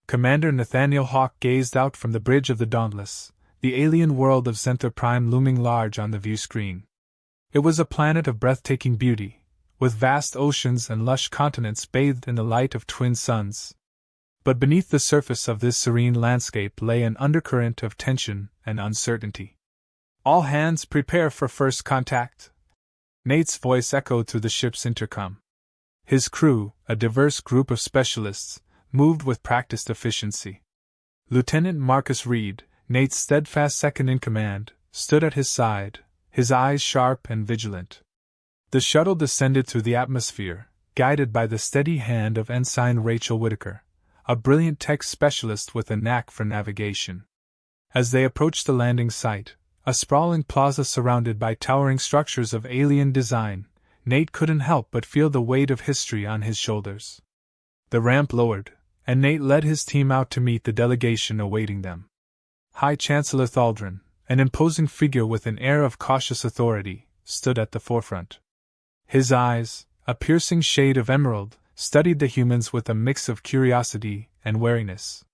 Commander Nathaniel Hawke gazed out from the bridge of the Dauntless, the alien world of Zenter Prime looming large on the view screen. It was a planet of breathtaking beauty, with vast oceans and lush continents bathed in the light of twin suns. But beneath the surface of this serene landscape lay an undercurrent of tension and uncertainty. "All hands prepare for first contact," Nate's voice echoed through the ship's intercom. His crew, a diverse group of specialists, moved with practiced efficiency. Lieutenant Marcus Reed, Nate's steadfast second-in-command, stood at his side, his eyes sharp and vigilant. The shuttle descended through the atmosphere, guided by the steady hand of Ensign Rachel Whitaker, a brilliant tech specialist with a knack for navigation. As they approached the landing site, a sprawling plaza surrounded by towering structures of alien design, Nate couldn't help but feel the weight of history on his shoulders. The ramp lowered, and Nate led his team out to meet the delegation awaiting them. High Chancellor Thaldrin, an imposing figure with an air of cautious authority, stood at the forefront. His eyes, a piercing shade of emerald, studied the humans with a mix of curiosity and wariness.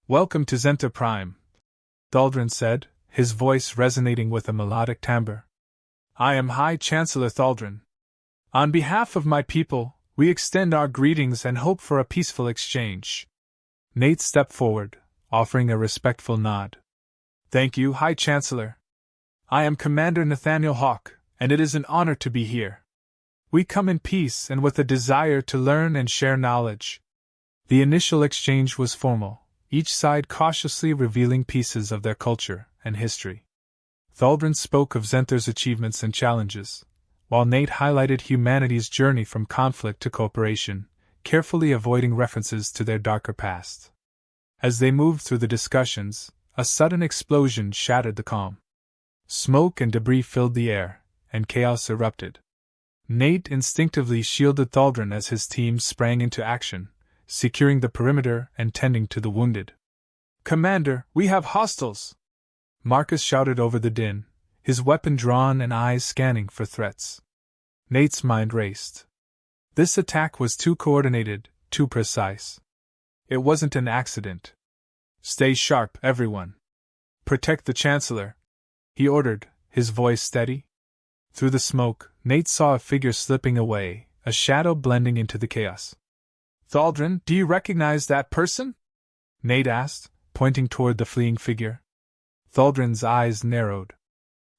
"Welcome to Zenter Prime," Thaldrin said, his voice resonating with a melodic timbre. "I am High Chancellor Thaldrin. On behalf of my people, we extend our greetings and hope for a peaceful exchange." Nate stepped forward, offering a respectful nod. "Thank you, High Chancellor. I am Commander Nathaniel Hawke, and it is an honor to be here. We come in peace and with a desire to learn and share knowledge." The initial exchange was formal, each side cautiously revealing pieces of their culture and history. Thaldrin spoke of Zenter's achievements and challenges, while Nate highlighted humanity's journey from conflict to cooperation, carefully avoiding references to their darker past. As they moved through the discussions, a sudden explosion shattered the calm. Smoke and debris filled the air, and chaos erupted. Nate instinctively shielded Thaldrin as his team sprang into action, securing the perimeter and tending to the wounded. "Commander, we have hostiles!" Marcus shouted over the din, his weapon drawn and eyes scanning for threats. Nate's mind raced. This attack was too coordinated, too precise. It wasn't an accident. "Stay sharp, everyone. Protect the Chancellor," he ordered, his voice steady. Through the smoke, Nate saw a figure slipping away, a shadow blending into the chaos. "Thaldrin, do you recognize that person?" Nate asked, pointing toward the fleeing figure. Thaldrin's eyes narrowed.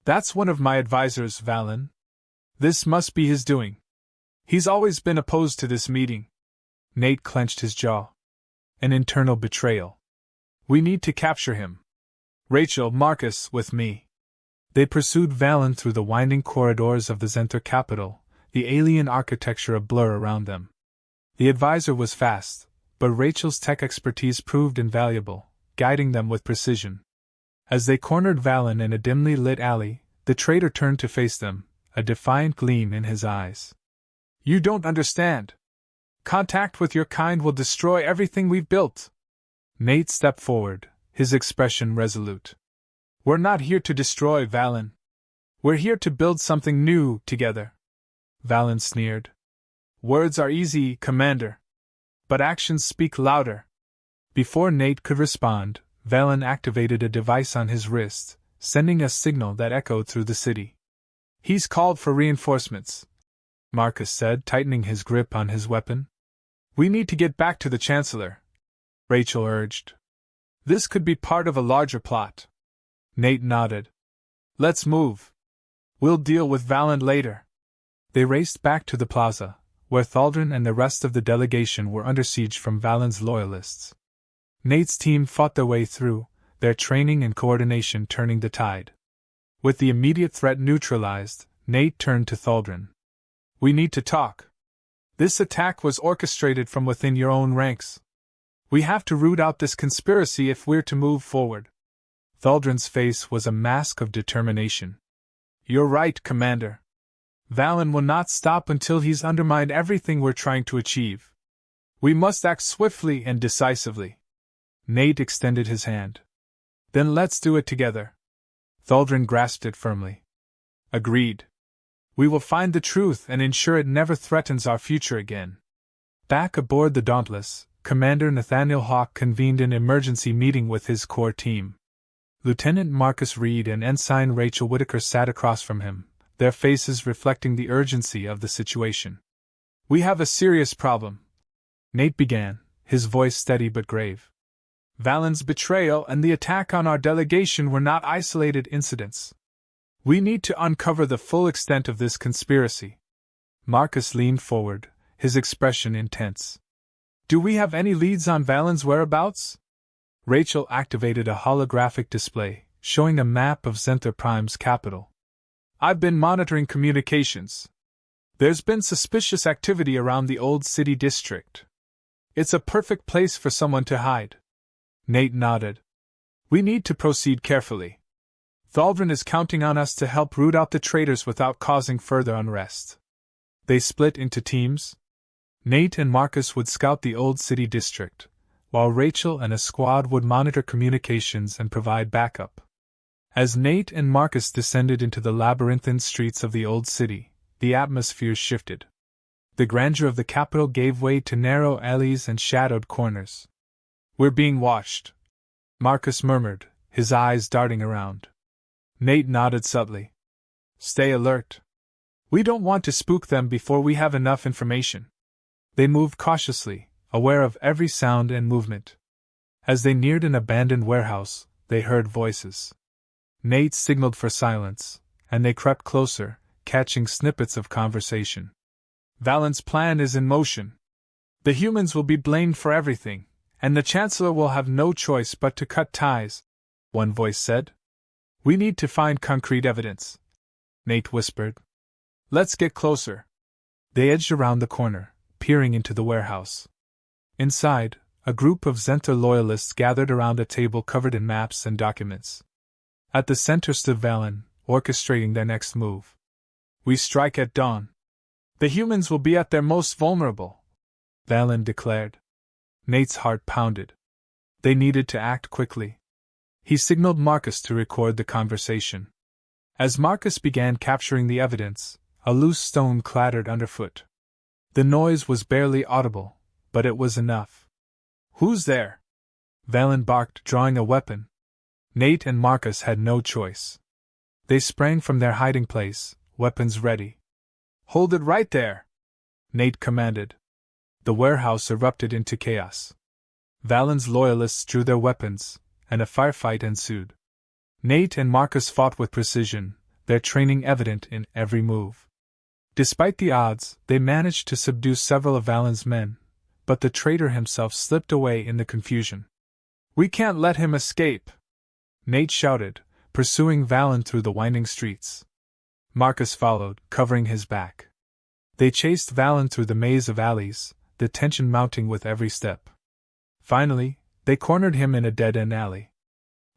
"That's one of my advisors, Valen. This must be his doing. He's always been opposed to this meeting." Nate clenched his jaw. "An internal betrayal. We need to capture him. Rachel, Marcus, with me." They pursued Valen through the winding corridors of the Zenter capital, the alien architecture a blur around them. The advisor was fast, but Rachel's tech expertise proved invaluable, guiding them with precision. As they cornered Valen in a dimly lit alley, the traitor turned to face them, a defiant gleam in his eyes. "You don't understand. Contact with your kind will destroy everything we've built." Nate stepped forward, his expression resolute. "We're not here to destroy, Valen. We're here to build something new together." Valen sneered. "Words are easy, Commander. But actions speak louder." Before Nate could respond, Valen activated a device on his wrist, sending a signal that echoed through the city. "He's called for reinforcements," Marcus said, tightening his grip on his weapon. "We need to get back to the Chancellor," Rachel urged. "This could be part of a larger plot." Nate nodded. "Let's move. We'll deal with Valen later." They raced back to the plaza, where Thaldrin and the rest of the delegation were under siege from Valen's loyalists. Nate's team fought their way through, their training and coordination turning the tide. With the immediate threat neutralized, Nate turned to Thaldrin. "We need to talk. This attack was orchestrated from within your own ranks. We have to root out this conspiracy if we're to move forward." Thaldrin's face was a mask of determination. "You're right, Commander. Valen will not stop until he's undermined everything we're trying to achieve. We must act swiftly and decisively." Nate extended his hand. "Then let's do it together." Thaldrin grasped it firmly. "Agreed. We will find the truth and ensure it never threatens our future again." Back aboard the Dauntless, Commander Nathaniel Hawke convened an emergency meeting with his core team. Lieutenant Marcus Reed and Ensign Rachel Whitaker sat across from him, their faces reflecting the urgency of the situation. "We have a serious problem," Nate began, his voice steady but grave. "Valen's betrayal and the attack on our delegation were not isolated incidents. We need to uncover the full extent of this conspiracy." Marcus leaned forward, his expression intense. "Do we have any leads on Valen's whereabouts?" Rachel activated a holographic display, showing a map of Zenter Prime's capital. "I've been monitoring communications. There's been suspicious activity around the Old City District. It's a perfect place for someone to hide." Nate nodded. "We need to proceed carefully. Thaldron is counting on us to help root out the traitors without causing further unrest." They split into teams. Nate and Marcus would scout the Old City District, while Rachel and a squad would monitor communications and provide backup. As Nate and Marcus descended into the labyrinthine streets of the Old City, the atmosphere shifted. The grandeur of the capital gave way to narrow alleys and shadowed corners. "We're being watched," Marcus murmured, his eyes darting around. Nate nodded subtly. "Stay alert. We don't want to spook them before we have enough information." They moved cautiously, aware of every sound and movement. As they neared an abandoned warehouse, they heard voices. Nate signaled for silence, and they crept closer, catching snippets of conversation. "Valen's plan is in motion. The humans will be blamed for everything, and the Chancellor will have no choice but to cut ties," one voice said. "We need to find concrete evidence," Nate whispered. "Let's get closer." They edged around the corner, peering into the warehouse. Inside, a group of Zenter loyalists gathered around a table covered in maps and documents. At the center stood Valen, orchestrating their next move. "We strike at dawn. The humans will be at their most vulnerable," Valen declared. Nate's heart pounded. They needed to act quickly. He signaled Marcus to record the conversation. As Marcus began capturing the evidence, a loose stone clattered underfoot. The noise was barely audible, but it was enough. "Who's there?" Valen barked, drawing a weapon. Nate and Marcus had no choice. They sprang from their hiding place, weapons ready. "Hold it right there," Nate commanded. The warehouse erupted into chaos. Valen's loyalists drew their weapons, and a firefight ensued. Nate and Marcus fought with precision, their training evident in every move. Despite the odds, they managed to subdue several of Valen's men, but the traitor himself slipped away in the confusion. "We can't let him escape!" Nate shouted, pursuing Valen through the winding streets. Marcus followed, covering his back. They chased Valen through the maze of alleys, the tension mounting with every step. Finally, they cornered him in a dead-end alley.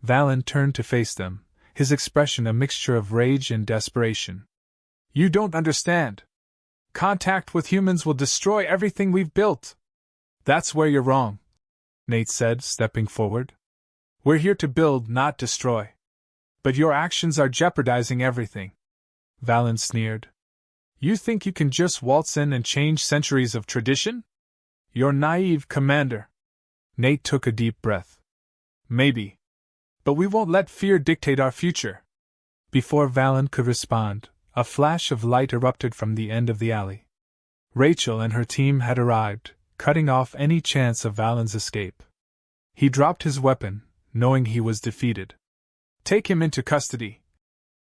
Valen turned to face them, his expression a mixture of rage and desperation. "You don't understand. Contact with humans will destroy everything we've built." "That's where you're wrong," Nate said, stepping forward. "We're here to build, not destroy. But your actions are jeopardizing everything." Valen sneered. "You think you can just waltz in and change centuries of tradition? You're naive, Commander." Nate took a deep breath. "Maybe. But we won't let fear dictate our future." Before Valen could respond, a flash of light erupted from the end of the alley. Rachel and her team had arrived, cutting off any chance of Valen's escape. He dropped his weapon, knowing he was defeated. "Take him into custody,"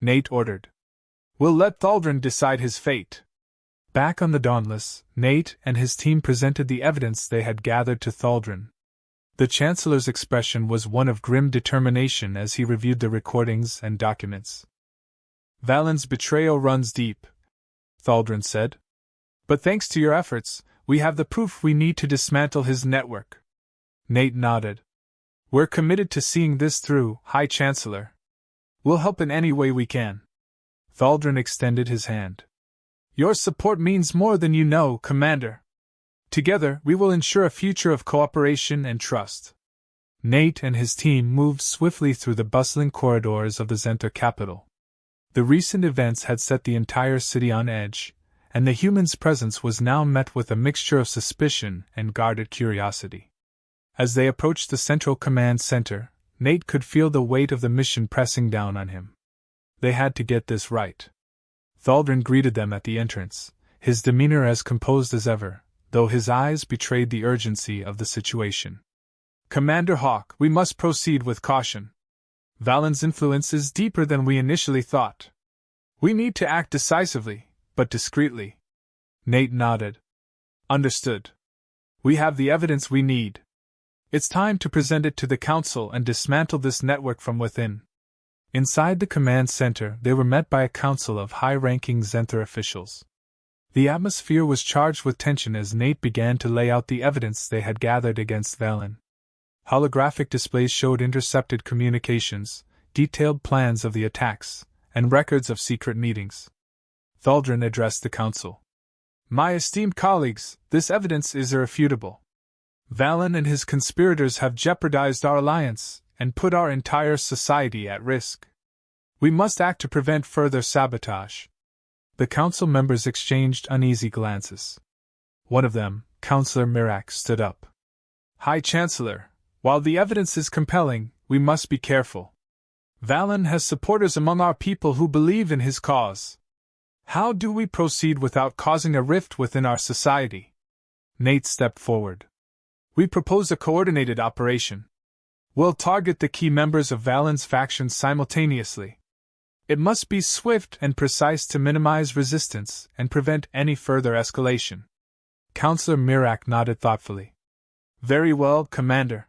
Nate ordered. "We'll let Thaldron decide his fate." Back on the Dauntless, Nate and his team presented the evidence they had gathered to Thaldron. The Chancellor's expression was one of grim determination as he reviewed the recordings and documents. "Valen's betrayal runs deep," Thaldron said. "But thanks to your efforts, we have the proof we need to dismantle his network." Nate nodded. "We're committed to seeing this through, High Chancellor. We'll help in any way we can." Thaldron extended his hand. "Your support means more than you know, Commander. Together, we will ensure a future of cooperation and trust." Nate and his team moved swiftly through the bustling corridors of the Zenter capital. The recent events had set the entire city on edge, and the human's presence was now met with a mixture of suspicion and guarded curiosity. As they approached the Central Command Center, Nate could feel the weight of the mission pressing down on him. They had to get this right. Thaldrin greeted them at the entrance, his demeanor as composed as ever, though his eyes betrayed the urgency of the situation. "Commander Hawk, we must proceed with caution. Valen's influence is deeper than we initially thought. We need to act decisively, but discreetly." Nate nodded. "Understood. We have the evidence we need. It's time to present it to the Council and dismantle this network from within." Inside the command center, they were met by a council of high-ranking Zenter officials. The atmosphere was charged with tension as Nate began to lay out the evidence they had gathered against Valen. Holographic displays showed intercepted communications, detailed plans of the attacks, and records of secret meetings. Thaldrin addressed the council. "My esteemed colleagues, this evidence is irrefutable. Valen and his conspirators have jeopardized our alliance and put our entire society at risk. We must act to prevent further sabotage." The council members exchanged uneasy glances. One of them, Councillor Mirak, stood up. "High Chancellor, while the evidence is compelling, we must be careful. Valen has supporters among our people who believe in his cause. How do we proceed without causing a rift within our society?" Nate stepped forward. "We propose a coordinated operation. We'll target the key members of Valen's faction simultaneously. It must be swift and precise to minimize resistance and prevent any further escalation." Councillor Mirak nodded thoughtfully. "Very well, Commander.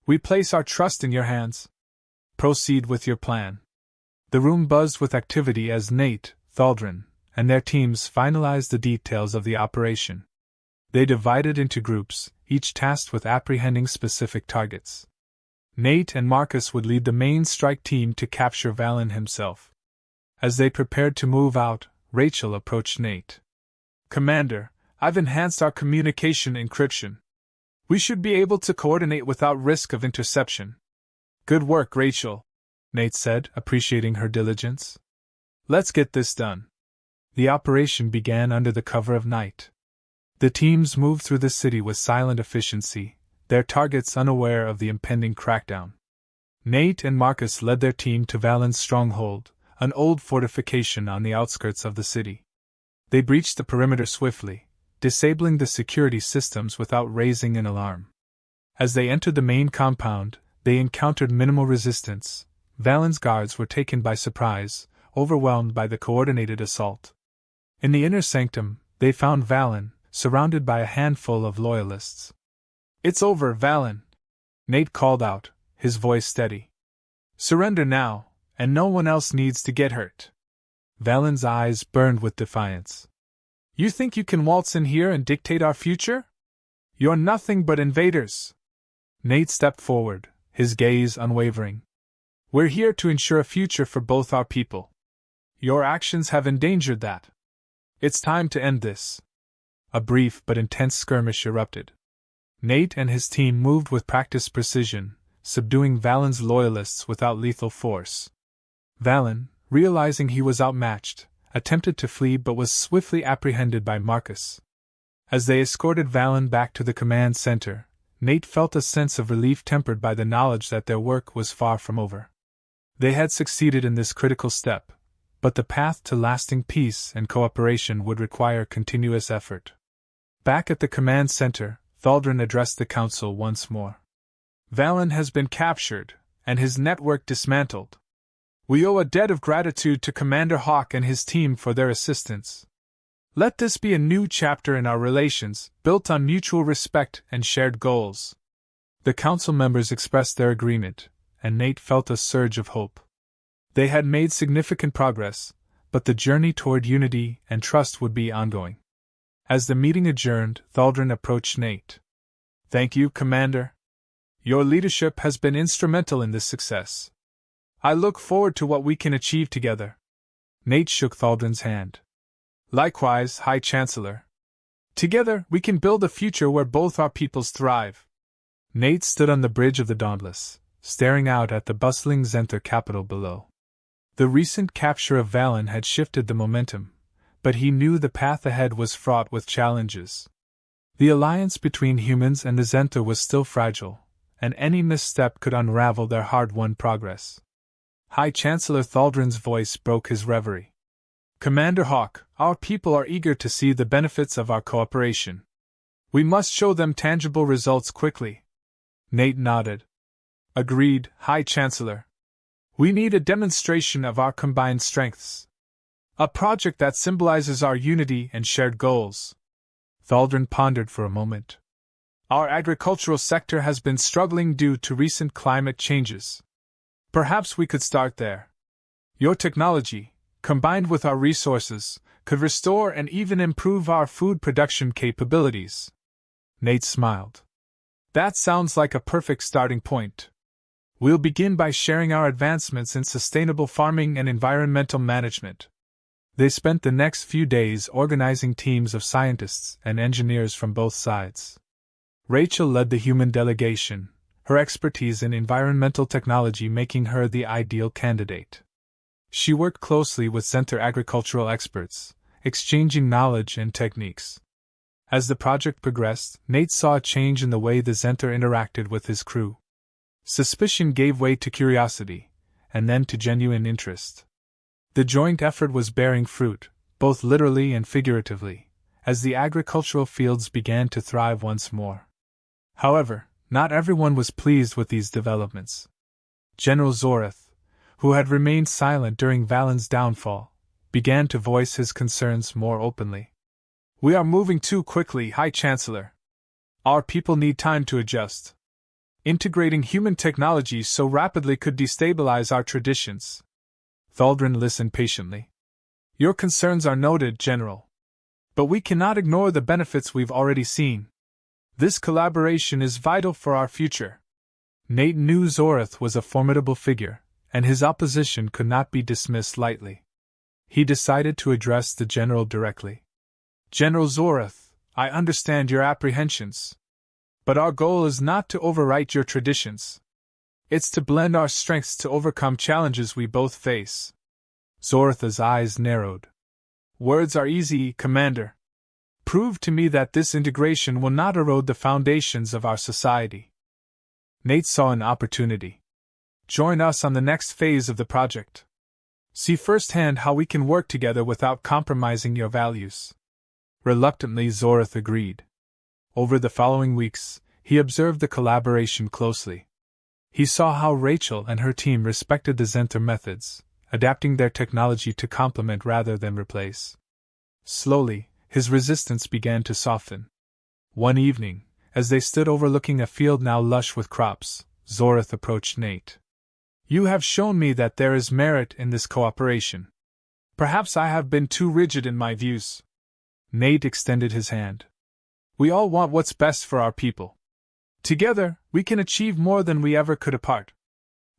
We place our trust in your hands. Proceed with your plan." The room buzzed with activity as Nate, Thaldrin, and their teams finalized the details of the operation. They divided into groups, each tasked with apprehending specific targets. Nate and Marcus would lead the main strike team to capture Valen himself. As they prepared to move out, Rachel approached Nate. "Commander, I've enhanced our communication encryption. We should be able to coordinate without risk of interception." "Good work, Rachel," Nate said, appreciating her diligence. "Let's get this done." The operation began under the cover of night. The teams moved through the city with silent efficiency, their targets unaware of the impending crackdown. Nate and Marcus led their team to Valen's stronghold, an old fortification on the outskirts of the city. They breached the perimeter swiftly, disabling the security systems without raising an alarm. As they entered the main compound, they encountered minimal resistance. Valen's guards were taken by surprise, overwhelmed by the coordinated assault. In the inner sanctum, they found Valen, surrounded by a handful of loyalists. "It's over, Valen," Nate called out, his voice steady. "Surrender now, and no one else needs to get hurt." Valen's eyes burned with defiance. "You think you can waltz in here and dictate our future? You're nothing but invaders." Nate stepped forward, his gaze unwavering. "We're here to ensure a future for both our people. Your actions have endangered that. It's time to end this." A brief but intense skirmish erupted. Nate and his team moved with practiced precision, subduing Valen's loyalists without lethal force. Valen, realizing he was outmatched, attempted to flee but was swiftly apprehended by Marcus. As they escorted Valen back to the command center, Nate felt a sense of relief tempered by the knowledge that their work was far from over. They had succeeded in this critical step, but the path to lasting peace and cooperation would require continuous effort. Back at the command center, Thaldrin addressed the council once more. "Valen has been captured, and his network dismantled. We owe a debt of gratitude to Commander Hawk and his team for their assistance. Let this be a new chapter in our relations, built on mutual respect and shared goals." The council members expressed their agreement, and Nate felt a surge of hope. They had made significant progress, but the journey toward unity and trust would be ongoing. As the meeting adjourned, Thaldrin approached Nate. "Thank you, Commander. Your leadership has been instrumental in this success. I look forward to what we can achieve together." Nate shook Thaldrin's hand. "Likewise, High Chancellor. Together, we can build a future where both our peoples thrive." Nate stood on the bridge of the Dauntless, staring out at the bustling Zenter capital below. The recent capture of Valen had shifted the momentum, but he knew the path ahead was fraught with challenges. The alliance between humans and the Zenter was still fragile, and any misstep could unravel their hard-won progress. High Chancellor Thaldrin's voice broke his reverie. Commander Hawk, our people are eager to see the benefits of our cooperation. We must show them tangible results quickly. Nate nodded. Agreed, High Chancellor. We need a demonstration of our combined strengths. A project that symbolizes our unity and shared goals. Thaldrin pondered for a moment. Our agricultural sector has been struggling due to recent climate changes. Perhaps we could start there. Your technology, combined with our resources, could restore and even improve our food production capabilities. Nate smiled. That sounds like a perfect starting point. We'll begin by sharing our advancements in sustainable farming and environmental management. They spent the next few days organizing teams of scientists and engineers from both sides. Rachel led the human delegation, her expertise in environmental technology making her the ideal candidate. She worked closely with Zenter agricultural experts, exchanging knowledge and techniques. As the project progressed, Nate saw a change in the way the Zenter interacted with his crew. Suspicion gave way to curiosity, and then to genuine interest. The joint effort was bearing fruit, both literally and figuratively, as the agricultural fields began to thrive once more. However, not everyone was pleased with these developments. General Zoreth, who had remained silent during Valen's downfall, began to voice his concerns more openly. We are moving too quickly, High Chancellor. Our people need time to adjust. Integrating human technology so rapidly could destabilize our traditions. Thaldrin listened patiently. Your concerns are noted, General. But we cannot ignore the benefits we've already seen. This collaboration is vital for our future. Nate knew Zoreth was a formidable figure, and his opposition could not be dismissed lightly. He decided to address the General directly. General Zoreth, I understand your apprehensions. But our goal is not to overwrite your traditions. It's to blend our strengths to overcome challenges we both face. Zoreth's eyes narrowed. Words are easy, Commander. Prove to me that this integration will not erode the foundations of our society. Nate saw an opportunity. Join us on the next phase of the project. See firsthand how we can work together without compromising your values. Reluctantly, Zoreth agreed. Over the following weeks, he observed the collaboration closely. He saw how Rachel and her team respected the Zenter methods, adapting their technology to complement rather than replace. Slowly, his resistance began to soften. One evening, as they stood overlooking a field now lush with crops, Zoreth approached Nate. You have shown me that there is merit in this cooperation. Perhaps I have been too rigid in my views. Nate extended his hand. We all want what's best for our people. Together, we can achieve more than we ever could apart.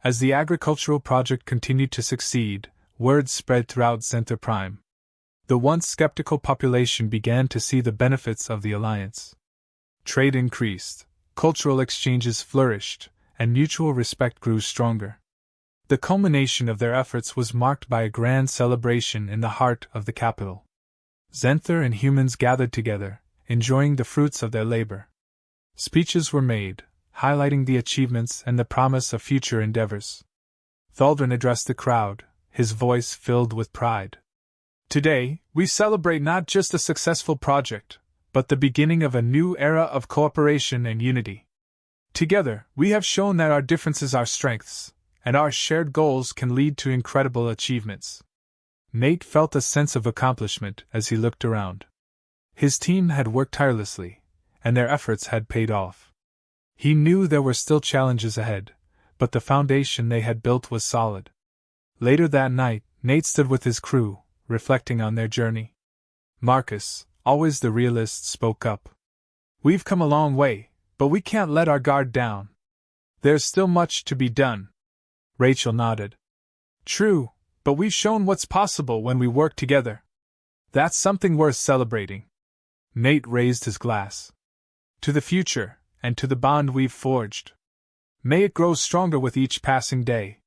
As the agricultural project continued to succeed, word spread throughout Zenter Prime. The once skeptical population began to see the benefits of the alliance. Trade increased, cultural exchanges flourished, and mutual respect grew stronger. The culmination of their efforts was marked by a grand celebration in the heart of the capital. Zenter and humans gathered together, enjoying the fruits of their labor. Speeches were made, highlighting the achievements and the promise of future endeavors. Thaldrin addressed the crowd, his voice filled with pride. Today, we celebrate not just a successful project, but the beginning of a new era of cooperation and unity. Together, we have shown that our differences are strengths, and our shared goals can lead to incredible achievements. Nate felt a sense of accomplishment as he looked around. His team had worked tirelessly, and their efforts had paid off. He knew there were still challenges ahead, but the foundation they had built was solid. Later that night, Nate stood with his crew, reflecting on their journey. Marcus, always the realist, spoke up. We've come a long way, but we can't let our guard down. There's still much to be done. Rachel nodded. True, but we've shown what's possible when we work together. That's something worth celebrating. Nate raised his glass. To the future, and to the bond we've forged. May it grow stronger with each passing day.